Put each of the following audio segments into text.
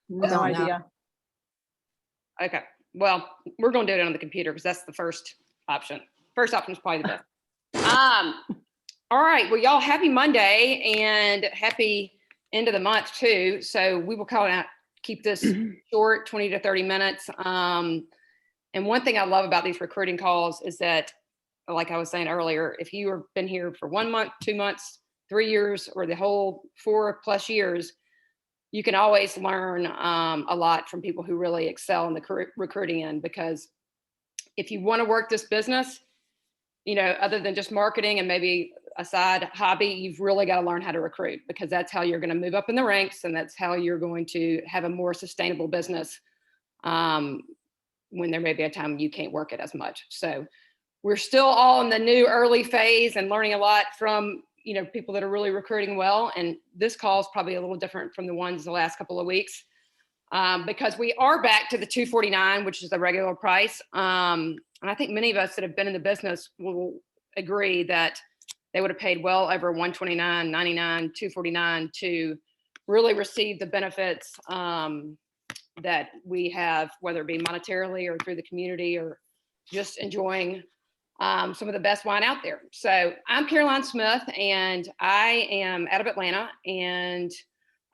No idea. Okay. Well, we're going to do it on the computer because that's the first option. First option is probably the best. All right. Well, y'all, happy Monday and happy end of the month too. So we will keep this short, 20 to 30 minutes. And one thing I love about these recruiting calls is that, like I was saying earlier, if you have been here for 1 month, 2 months, 3 years, or the whole 4+ years, you can always learn a lot from people who really excel in the recruiting end. Because if you want to work this business, other than just marketing and maybe a side hobby, you've really got to learn how to recruit, because that's how you're going to move up in the ranks, and that's how you're going to have a more sustainable business when there may be a time you can't work it as much. So we're still all in the new early phase and learning a lot from people that are really recruiting well. And this call is probably a little different from the ones the last couple of weeks because we are back to the $249, which is the regular price. And I think many of us that have been in the business will agree that they would have paid well over $129.99, $249 to really receive the benefits that we have, whether it be monetarily or through the community or just enjoying some of the best wine out there. So I'm Caroline Smith, and I am out of Atlanta, and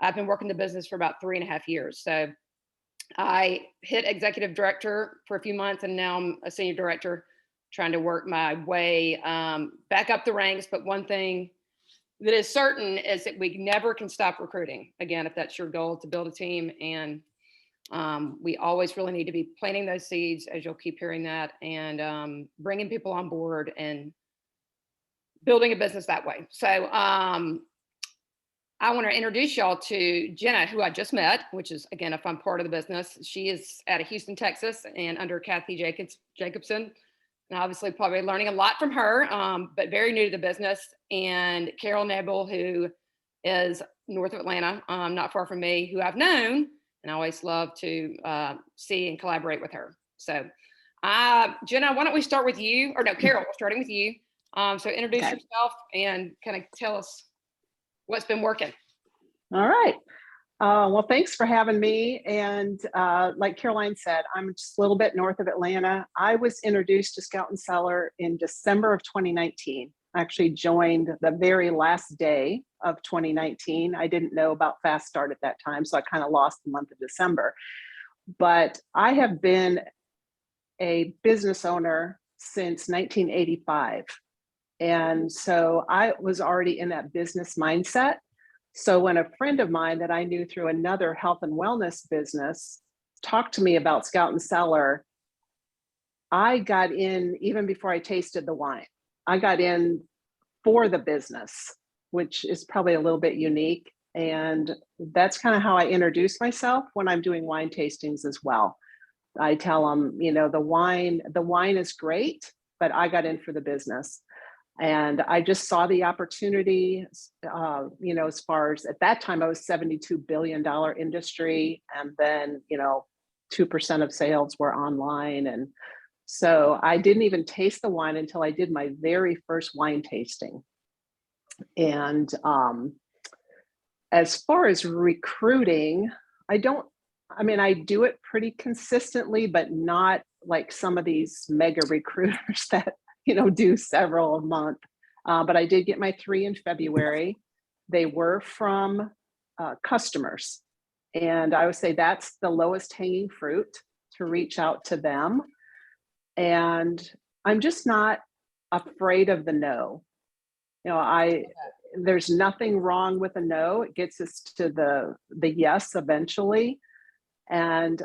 I've been working the business for about 3.5 years. So I hit executive director for a few months, and now I'm a senior director, trying to work my way back up the ranks. But one thing that is certain is that we never can stop recruiting. Again, if that's your goal, to build a team. And we always really need to be planting those seeds, as you'll keep hearing that, and bringing people on board and building a business that way. So I want to introduce y'all to Jenna, who I just met, which is, again, a fun part of the business. She is out of Houston, Texas, and under Kathy Jacobson. And obviously probably learning a lot from her, but very new to the business. And Carol NABLE, who is north of Atlanta, not far from me, who I've known, and I always love to see and collaborate with her. So Jenna, why don't we start with you? Or no, Carol, we're starting with you. So introduce yourself and kind of tell us what's been working. All right. Well, thanks for having me. And like Caroline said, I'm just a little bit north of Atlanta. I was introduced to Scout and Cellar in December of 2019. I actually joined the very last day of 2019. I didn't know about Fast Start at that time, so I kind of lost the month of December. But I have been a business owner since 1985. And so I was already in that business mindset. So when a friend of mine that I knew through another health and wellness business talked to me about Scout and Cellar, I got in even before I tasted the wine. I got in for the business, which is probably a little bit unique. And that's kind of how I introduce myself when I'm doing wine tastings as well. I tell them, the wine is great, but I got in for the business. And I just saw the opportunity, as far as at that time, I was $72 billion industry. And then, 2% of sales were online. And so I didn't even taste the wine until I did my very first wine tasting. And as far as recruiting, I do it pretty consistently, but not like some of these mega recruiters that do several a month. But I did get my 3 in February. They were from customers. And I would say that's the lowest hanging fruit, to reach out to them. And I'm just not afraid of the no. There's nothing wrong with a no. It gets us to the yes eventually. And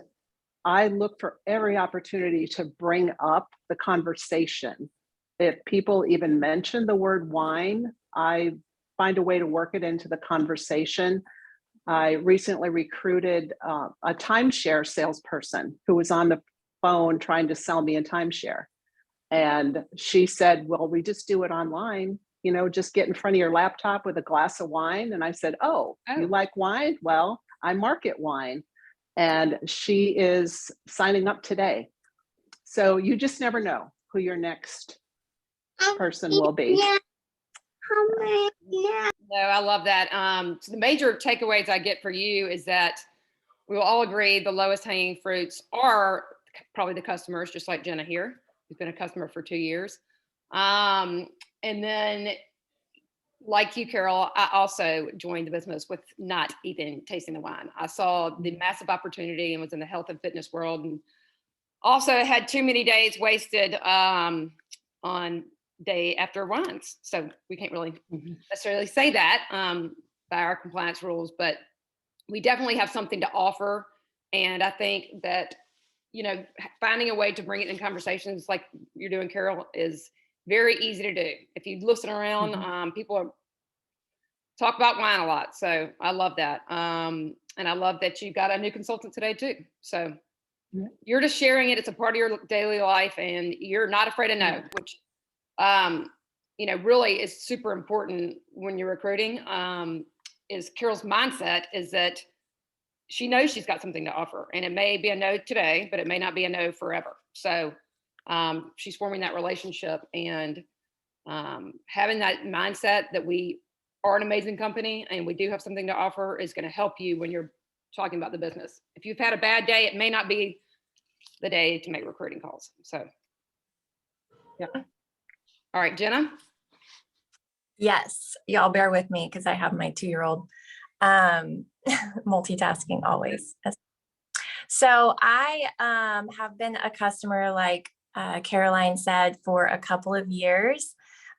I look for every opportunity to bring up the conversation. If people even mention the word wine, I find a way to work it into the conversation. I recently recruited a timeshare salesperson who was on the phone trying to sell me a timeshare. And she said, well, we just do it online, just get in front of your laptop with a glass of wine. And I said, oh, you like wine? Well, I market wine. And she is signing up today. So you just never know who your next person will be. No, I love that. So the major takeaways I get for you is that we will all agree the lowest hanging fruits are probably the customers, just like Jenna here, who's been a customer for 2 years. And then, like you, Carol, I also joined the business with not even tasting the wine. I saw the massive opportunity and was in the health and fitness world, and also had too many days wasted on day after wines. So we can't really necessarily say that by our compliance rules, but we definitely have something to offer. And I think that, you know, finding a way to bring it in conversations like you're doing, Carol, is very easy to do. If you listen around, people are talk about wine a lot. So I love that. And I love that you got a new consultant today too. So you're just sharing it. It's a part of your daily life and you're not afraid of no, which, you know, really is super important when you're recruiting. Is Carol's mindset is that she knows she's got something to offer, and it may be a no today, but it may not be a no forever. So she's forming that relationship and having that mindset that we are an amazing company and we do have something to offer is going to help you when you're talking about the business. If you've had a bad day, it may not be the day to make recruiting calls. So, yeah. All right, Jenna. Yes, y'all bear with me because I have my 2-year-old. Multitasking always. So I have been a customer, like Caroline said, for a couple of years.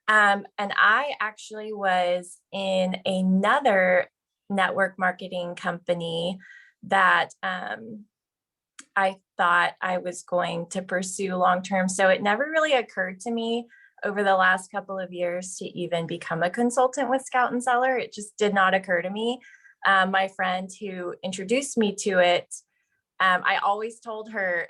And I actually was in another network marketing company that I thought I was going to pursue long-term. So it never really occurred to me over the last couple of years to even become a consultant with Scout and Cellar. It just did not occur to me. My friend who introduced me to it, I always told her,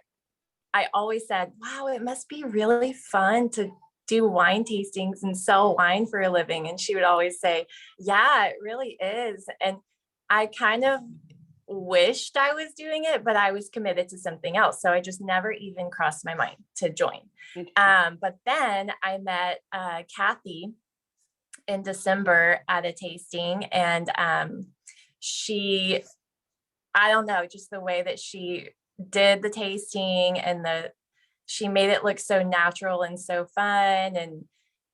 I always said, wow, it must be really fun to do wine tastings and sell wine for a living. And she would always say, yeah, it really is. And I kind of wished I was doing it, but I was committed to something else. So I just never even crossed my mind to join. But then I met Kathy in December at a tasting, and she, I don't know, just the way that she did the tasting and she made it look so natural and so fun. And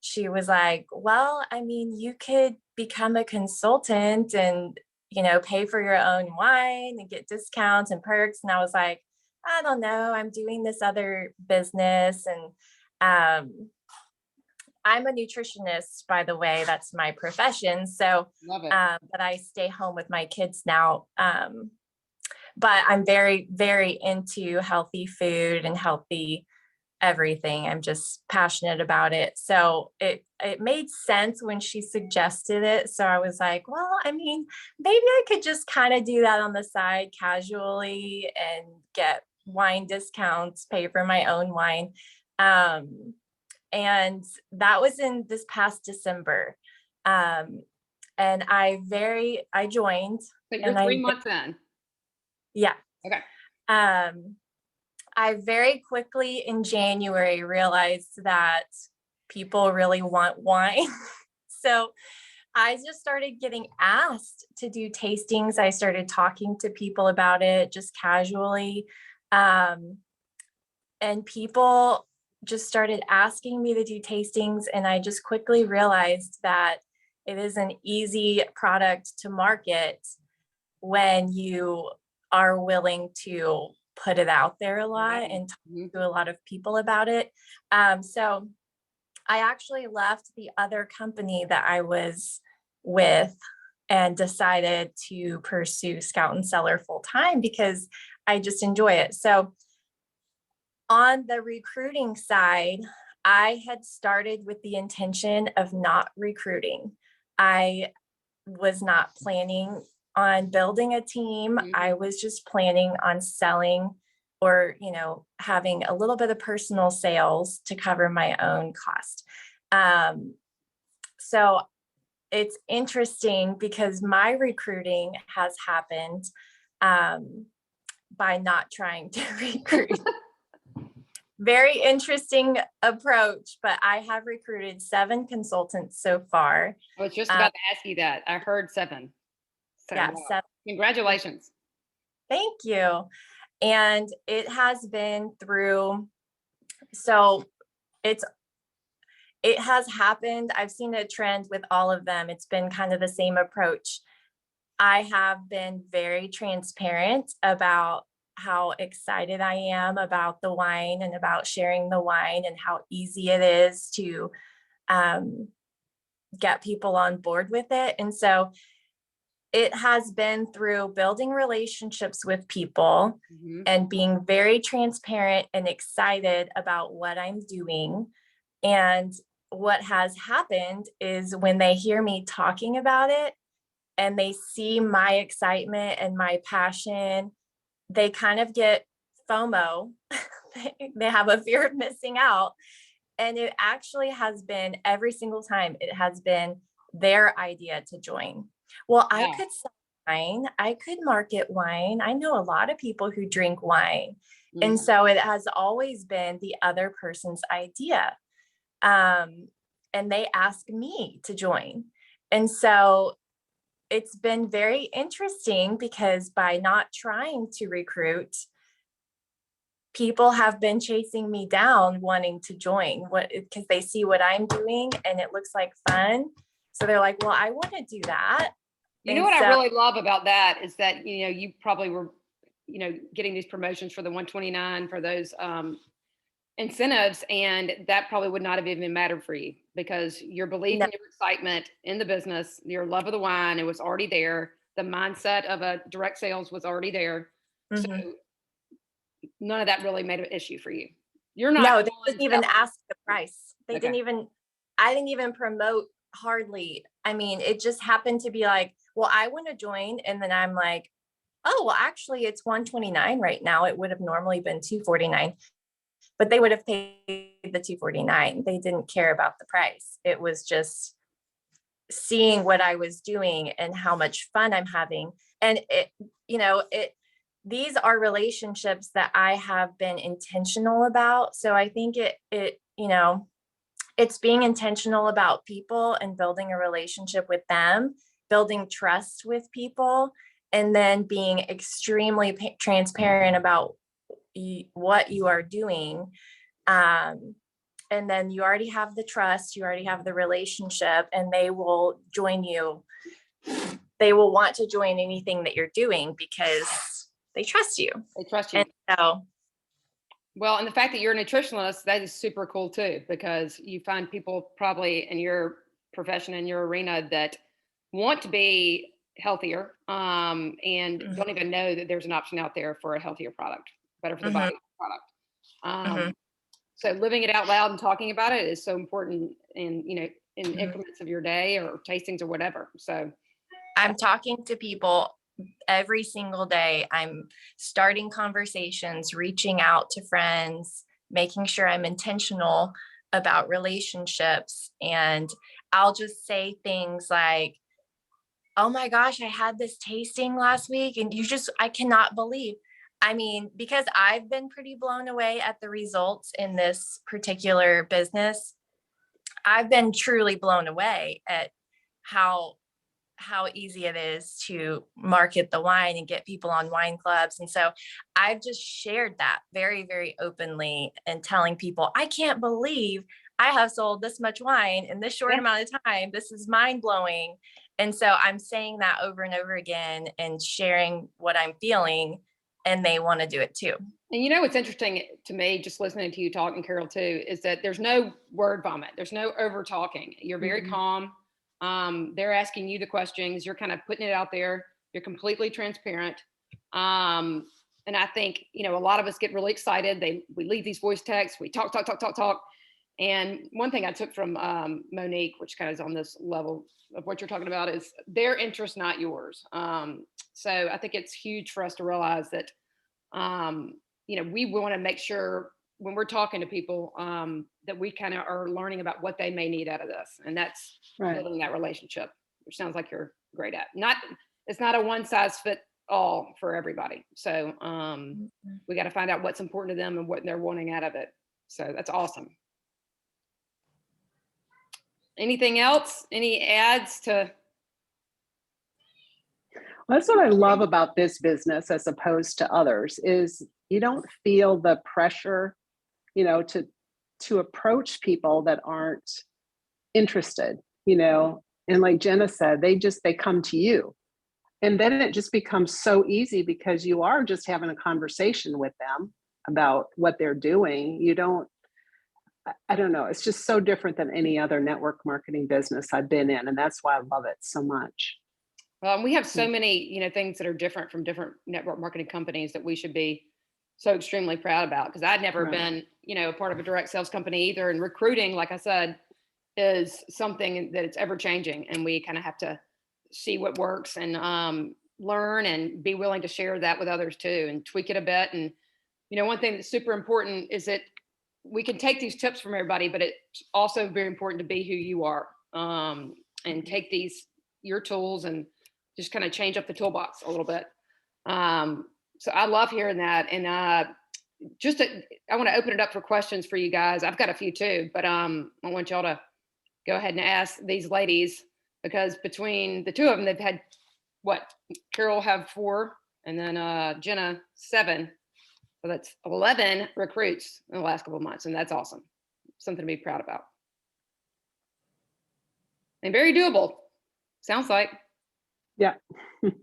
she was like, well, I mean, you could become a consultant and, you know, pay for your own wine and get discounts and perks. And I was like, I don't know, I'm doing this other business. And I'm a nutritionist, by the way, that's my profession. So, Love it. but I stay home with my kids now. But I'm very, very into healthy food and healthy everything. I'm just passionate about it. So it made sense when she suggested it. So I was like, well, I mean, maybe I could just kind of do that on the side casually and get wine discounts, pay for my own wine. And that was in this past December. And I joined. So you're 3 months in. Yeah. Okay. I very quickly in January realized that people really want wine. So I just started getting asked to do tastings. I started talking to people about it just casually. And people just started asking me to do tastings. And I just quickly realized that it is an easy product to market when you are willing to put it out there a lot and talk to a lot of people about it. So I actually left the other company that I was with and decided to pursue Scout and Cellar full time because I just enjoy it. So on the recruiting side, I had started with the intention of not recruiting. I was not planning on building a team. I was just planning on selling or, you know, having a little bit of personal sales to cover my own cost. So it's interesting because my recruiting has happened by not trying to recruit. Very interesting approach, but I have recruited 7 consultants so far. I was just about to ask you that. I heard 7. So, Yeah, wow. 7. Congratulations. Thank you. And it has been through, so it's it has happened. I've seen a trend with all of them. It's been kind of the same approach. I have been very transparent about how excited I am about the wine and about sharing the wine and how easy it is to um, get people on board with it. And so it has been through building relationships with people Mhm. and being very transparent and excited about what I'm doing. And what has happened is when they hear me talking about it and they see my excitement and my passion, they kind of get FOMO. They have a fear of missing out. And it actually has been every single time, it has been their idea to join. Well, I Wow. could sell wine, I could market wine. I know a lot of people who drink wine. And Mhm. so it has always been the other person's idea. Um, and they ask me to join. And so it's been very interesting because by not trying to recruit, people have been chasing me down wanting to join what because they see what I'm doing and it looks like fun. So they're like, well, I want to do that. You know And what I so really love about that is that, you probably were, getting these promotions for the 129 for those incentives, and that probably would not have even mattered for you because your belief no, and your excitement in the business, your love of the wine, it was already there. The mindset of a direct sales was already there. So mhm. none of that really made an issue for you. You're not No, they going didn't even selling. ask the price. Okay. I didn't even promote hardly. I mean, it just happened to be like, well, I want to join. And then I'm like, oh, well, actually it's 129 right now. It would have normally been 249, but they would have paid the 249. They didn't care about the price. It was just seeing what I was doing and how much fun I'm having. And these are relationships that I have been intentional about. So I think it's being intentional about people and building a relationship with them, building trust with people, and then being extremely transparent about what you are doing. Um, and then you already have the trust, you already have the relationship, and they will join you. They will want to join anything that you're doing because they trust you. They trust you. And so, Well, and the fact that you're a nutritionalist, that is super cool too, because you find people probably in your profession, in your arena, that want to be healthier, and don't even know that there's an option out there for a healthier product, better for the mhm, body product. mhm, So living it out loud and talking about it is so important in, in mhm. increments of your day or tastings or whatever. So I'm talking to people every single day. I'm starting conversations, reaching out to friends, making sure I'm intentional about relationships. And I'll just say things like, oh my gosh, I had this tasting last week and I cannot believe. I mean, because I've been pretty blown away at the results in this particular business, I've been truly blown away at how easy it is to market the wine and get people on wine clubs. And so I've just shared that very, very openly and telling people, I can't believe I have sold this much wine in this short yeah. amount of time. This is mind blowing. And so I'm saying that over and over again and sharing what I'm feeling, and they want to do it too. And what's interesting to me, just listening to you talking, Carol, too, is that there's no word vomit. There's no over talking. You're very calm. They're asking you the questions. You're kind of putting it out there. You're completely transparent. And I think, a lot of us get really excited. We leave these voice texts. We talk, talk, talk, talk, talk. And one thing I took from Monique, which kind of is on this level of what you're talking about, is their interest, not yours. So I think it's huge for us to realize that we want to make sure when we're talking to people that we kind of are learning about what they may need out of this, and that's Right. building that relationship, which sounds like you're great at. It's not a one size fit all for everybody. So we got to find out what's important to them and what they're wanting out of it. So that's awesome. Anything else? Any ads to? That's what I love about this business as opposed to others is you don't feel the pressure, to approach people that aren't interested, and like Jenna said, they come to you. And then it just becomes so easy because you are just having a conversation with them about what they're doing. You don't, I don't know, it's just so different than any other network marketing business I've been in. And that's why I love it so much. Well, we have so many, things that are different from different network marketing companies that we should be so extremely proud about. Because I'd never been, a part of a direct sales company either. And recruiting, like I said, is something that it's ever changing. And we kind of have to see what works and learn and be willing to share that with others too and tweak it a bit. And, one thing that's super important is that we can take these tips from everybody, but it's also very important to be who you are and take your tools and just kind of change up the toolbox a little bit. So I love hearing that. And I want to open it up for questions for you guys. I've got a few too, but I want y'all to go ahead and ask these ladies, because between the two of them, they've had Carol have 4 and then Jenna 7. So that's 11 recruits in the last couple of months. And that's awesome. Something to be proud about. And very doable. Sounds like. Yeah. Does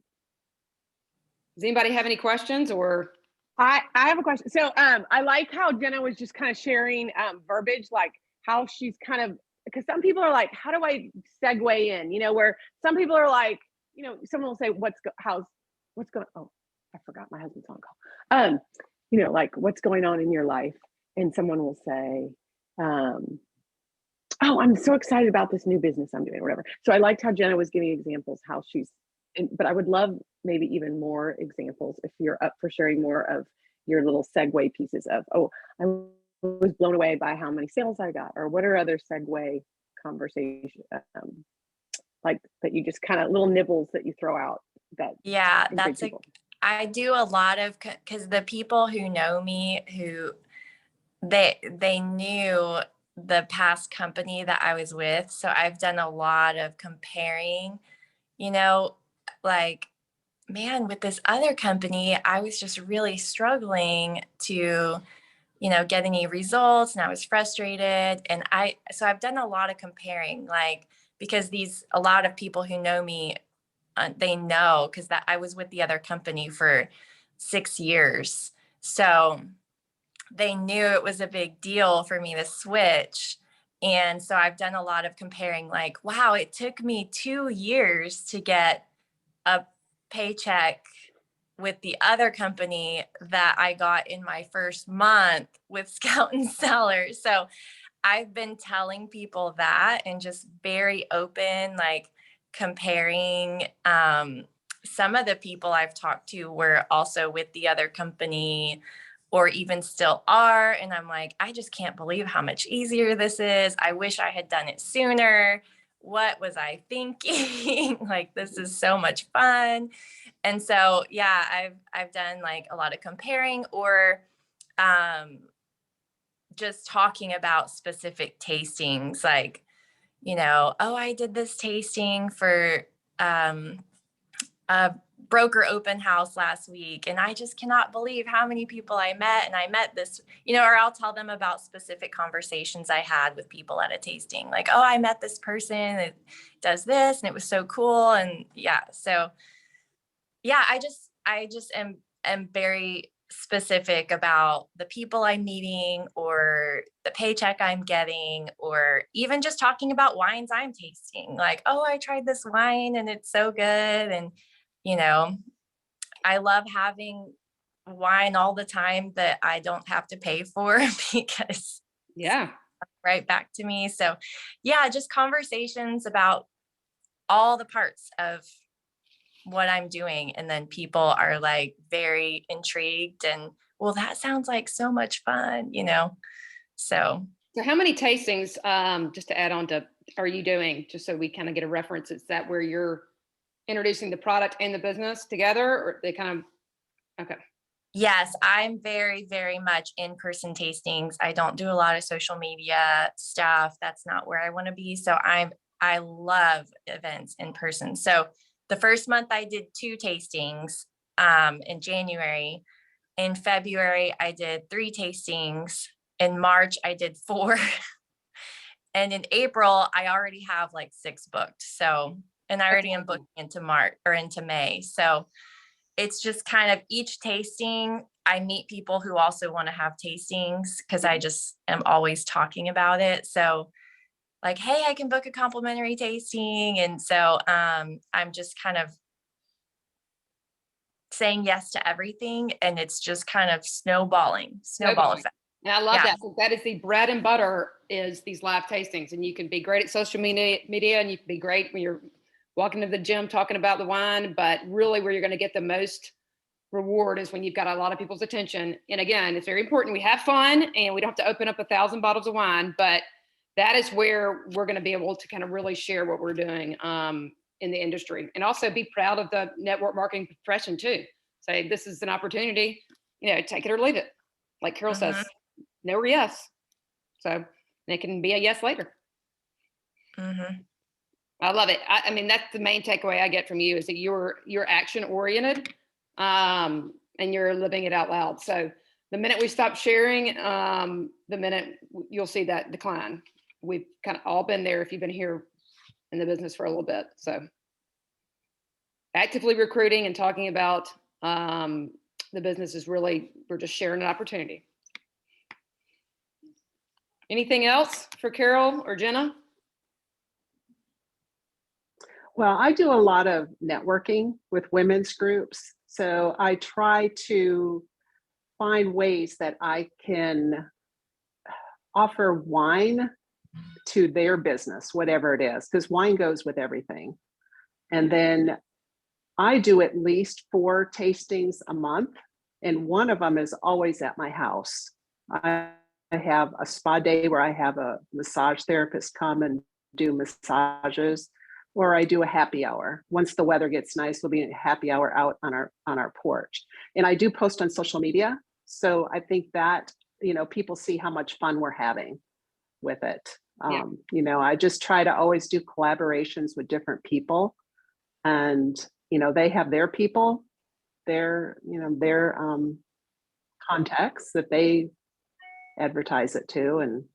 anybody have any questions or? I have a question. So I like how Jenna was just kind of sharing verbiage, like how she's kind of, because some people are like, how do I segue in? Where some people are like, someone will say, what's going, oh, I forgot my husband's on call. Like what's going on in your life? And someone will say, oh, I'm so excited about this new business I'm doing, or whatever. So I liked how Jenna was giving examples, how but I would love maybe even more examples if you're up for sharing more of your little segue pieces of, oh, I was blown away by how many sales I got, or what are other segue conversations like that you just kind of little nibbles that you throw out that. Yeah, I do a lot of, because the people who know me, they knew the past company that I was with. So I've done a lot of comparing, like, man, with this other company, I was just really struggling to, get any results, and I was frustrated. And so I've done a lot of comparing, like, because a lot of people who know me, they know, because that I was with the other company for 6 years. So they knew it was a big deal for me to switch. And so I've done a lot of comparing, like, wow, it took me 2 years to get a paycheck with the other company that I got in my first month with Scout and Seller. So I've been telling people that and just very open, like comparing. Some of the people I've talked to were also with the other company or even still are. And I'm like, I just can't believe how much easier this is. I wish I had done it sooner. What was I thinking? Like, this is so much fun. And so, yeah, I've done like a lot of comparing or just talking about specific tastings, like, oh, I did this tasting for a broker open house last week, and I just cannot believe how many people I met. And I met this, or I'll tell them about specific conversations I had with people at a tasting, like, oh, I met this person that does this, and it was so cool. And yeah, so yeah, I just am very specific about the people I'm meeting or the paycheck I'm getting, or even just talking about wines I'm tasting. Like, oh, I tried this wine and it's so good. And, I love having wine all the time that I don't have to pay for because Yeah, right back to me. So yeah, just conversations about all the parts of what I'm doing. And then people are like very intrigued and, well, that sounds like so much fun, So how many tastings, just to add on to, are you doing, just so we kind of get a reference? Is that where you're introducing the product and the business together, or they kind of, okay. Yes, I'm very, very much in-person tastings. I don't do a lot of social media stuff. That's not where I want to be. So I love events in person. So the first month I did 2 tastings in January. In February, I did 3 tastings. In March, I did 4. And in April, I already have like 6 booked. So, and I already am booking into March or into May. So it's just kind of each tasting, I meet people who also want to have tastings because I just am always talking about it. So like, hey, I can book a complimentary tasting. And so I'm just kind of saying yes to everything. And it's just kind of snowball effect. And I love Yeah. that. So that is the bread and butter is these live tastings. And you can be great at social media and you can be great when you're walking to the gym talking about the wine, but really where you're going to get the most reward is when you've got a lot of people's attention. And again, it's very important. We have fun and we don't have to open up 1,000 bottles of wine, but that is where we're going to be able to kind of really share what we're doing in the industry, and also be proud of the network marketing profession too. Say, this is an opportunity, take it or leave it. Like Carol says, no or yes. So it can be a yes later. I love it. I mean, that's the main takeaway I get from you is that you're action oriented and you're living it out loud. So the minute we stop sharing, the minute you'll see that decline. We've kind of all been there if you've been here in the business for a little bit. So actively recruiting and talking about the business is really, we're just sharing an opportunity. Anything else for Carol or Jenna? Well, I do a lot of networking with women's groups. So I try to find ways that I can offer wine to their business, whatever it is, because wine goes with everything. And then I do at least 4 tastings a month, and one of them is always at my house. I have a spa day where I have a massage therapist come and do massages, or I do a happy hour. Once the weather gets nice, we'll be a happy hour out on our porch. And I do post on social media. So I think that, people see how much fun we're having with it. I just try to always do collaborations with different people, and, they have their people, their contacts that they advertise it to. And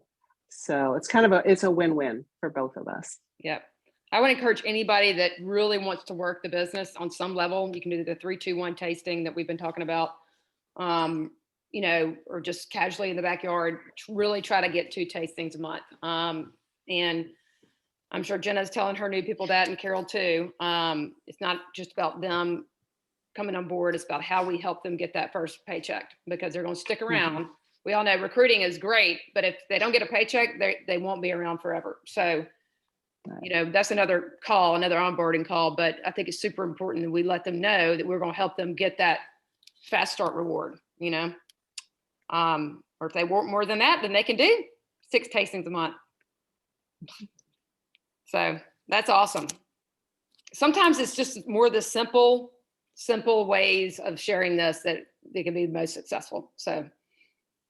so it's a win-win for both of us. Yep. I would encourage anybody that really wants to work the business on some level. You can do the 3-2-1 tasting that we've been talking about, or just casually in the backyard, really try to get 2 tastings a month. And I'm sure Jenna's telling her new people that, and Carol too. It's not just about them coming on board. It's about how we help them get that first paycheck, because they're going to stick around. We all know recruiting is great, but if they don't get a paycheck, they won't be around forever. So, that's another onboarding call, but I think it's super important that we let them know that we're going to help them get that fast start reward, or if they want more than that, then they can do 6 tastings a month. So that's awesome. Sometimes it's just more the simple ways of sharing this that they can be the most successful. So,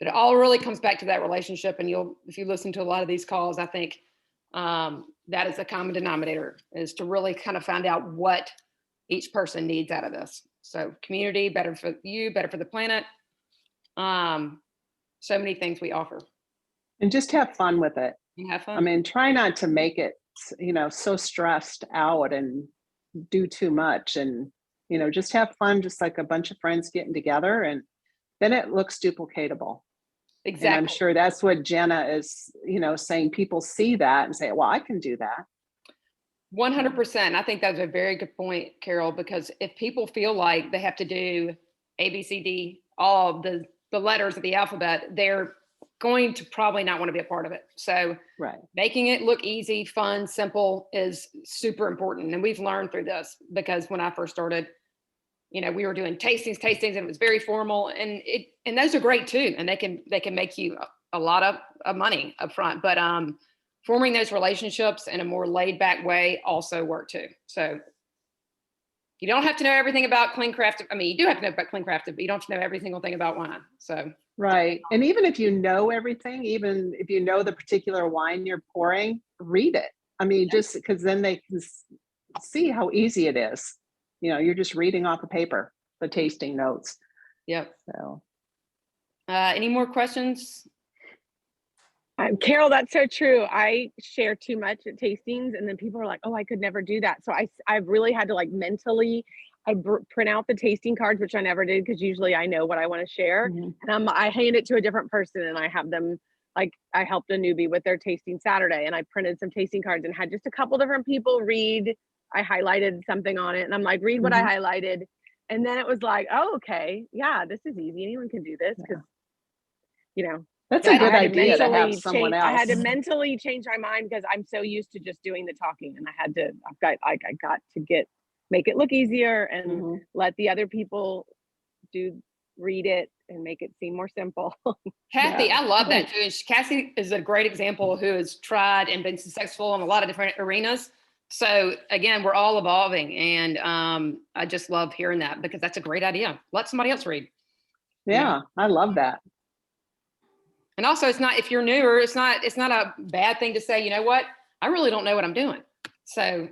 but it all really comes back to that relationship. And if you listen to a lot of these calls, I think that is the common denominator, is to really kind of find out what each person needs out of this. So community, better for you, better for the planet. So many things we offer. And just have fun with it. And have fun. I mean, try not to make it, so stressed out and do too much, and, just have fun, just like a bunch of friends getting together, and then it looks duplicatable. Exactly. And I'm sure that's what Jenna is, saying. People see that and say, well, I can do that. 100%. I think that's a very good point, Carol, because if people feel like they have to do A, B, C, D, all the letters of the alphabet, they're going to probably not want to be a part of it. So making it look easy, fun, simple is super important. And we've learned through this, because when I first started, we were doing tastings, and it was very formal, and those are great too. And they can make you a lot of money up front, but forming those relationships in a more laid back way also work too. So you don't have to know everything about clean crafted. I mean, you do have to know about clean crafted, but you don't have to know every single thing about wine. So. Right. And even if you know everything, even if you know the particular wine you're pouring, read it. I mean, just because then they can see how easy it is. you're just reading off a paper, the tasting notes. Yep. So. Any more questions? Carol, that's so true. I share too much at tastings, and then people are like, "Oh, I could never do that." So I've really had to like mentally, print out the tasting cards, which I never did because usually I know what I want to share, Mhm. and I hand it to a different person, and I have them like I helped a newbie with their tasting Saturday, and I printed some tasting cards and had just a couple different people read. I highlighted something on it, and I'm like, "Read what I highlighted," and then it was like, "Oh, okay, yeah, this is easy. Anyone can do this," because That's Yeah, a I good had to idea to have someone I had to else. mentally change my mind because I'm so used to just doing the talking, and I got to make it look easier and Mhm. let the other people read it and make it seem more simple. Kathy, Yeah. I love that too. And Cassie is a great example who has tried and been successful in a lot of different arenas. So again, we're all evolving, and I just love hearing that because that's a great idea. Let somebody else read. Yeah, I love that. And also, it's not, if you're newer, it's not a bad thing to say, you know what, I really don't know what I'm doing. So,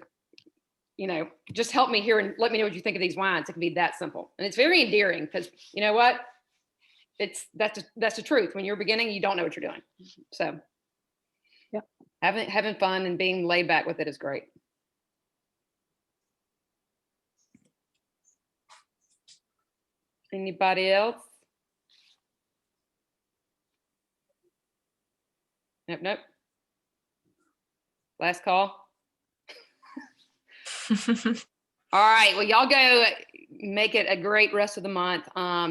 just help me here and let me know what you think of these wines. It can be that simple. And it's very endearing because you know what? That's the truth. When you're beginning, you don't know what you're doing. So Yep. having fun and being laid back with it is great. Anybody else? Nope. Last call. All right. Well, y'all go make it a great rest of the month.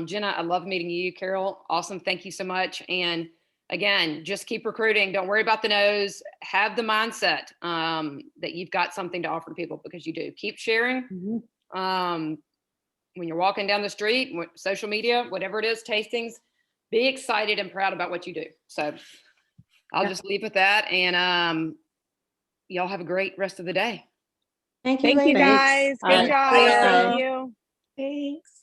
Jenna, I love meeting you. Carol, awesome. Thank you so much. And again, just keep recruiting. Don't worry about the no's. Have the mindset that you've got something to offer to people, because you do. Keep sharing. When you're walking down the street, social media, whatever it is, tastings, be excited and proud about what you do. So I'll just leave with that. And y'all have a great rest of the day. Thank you, Thank you ladies. guys. All Good right. job. Bye. Thank you. Thanks.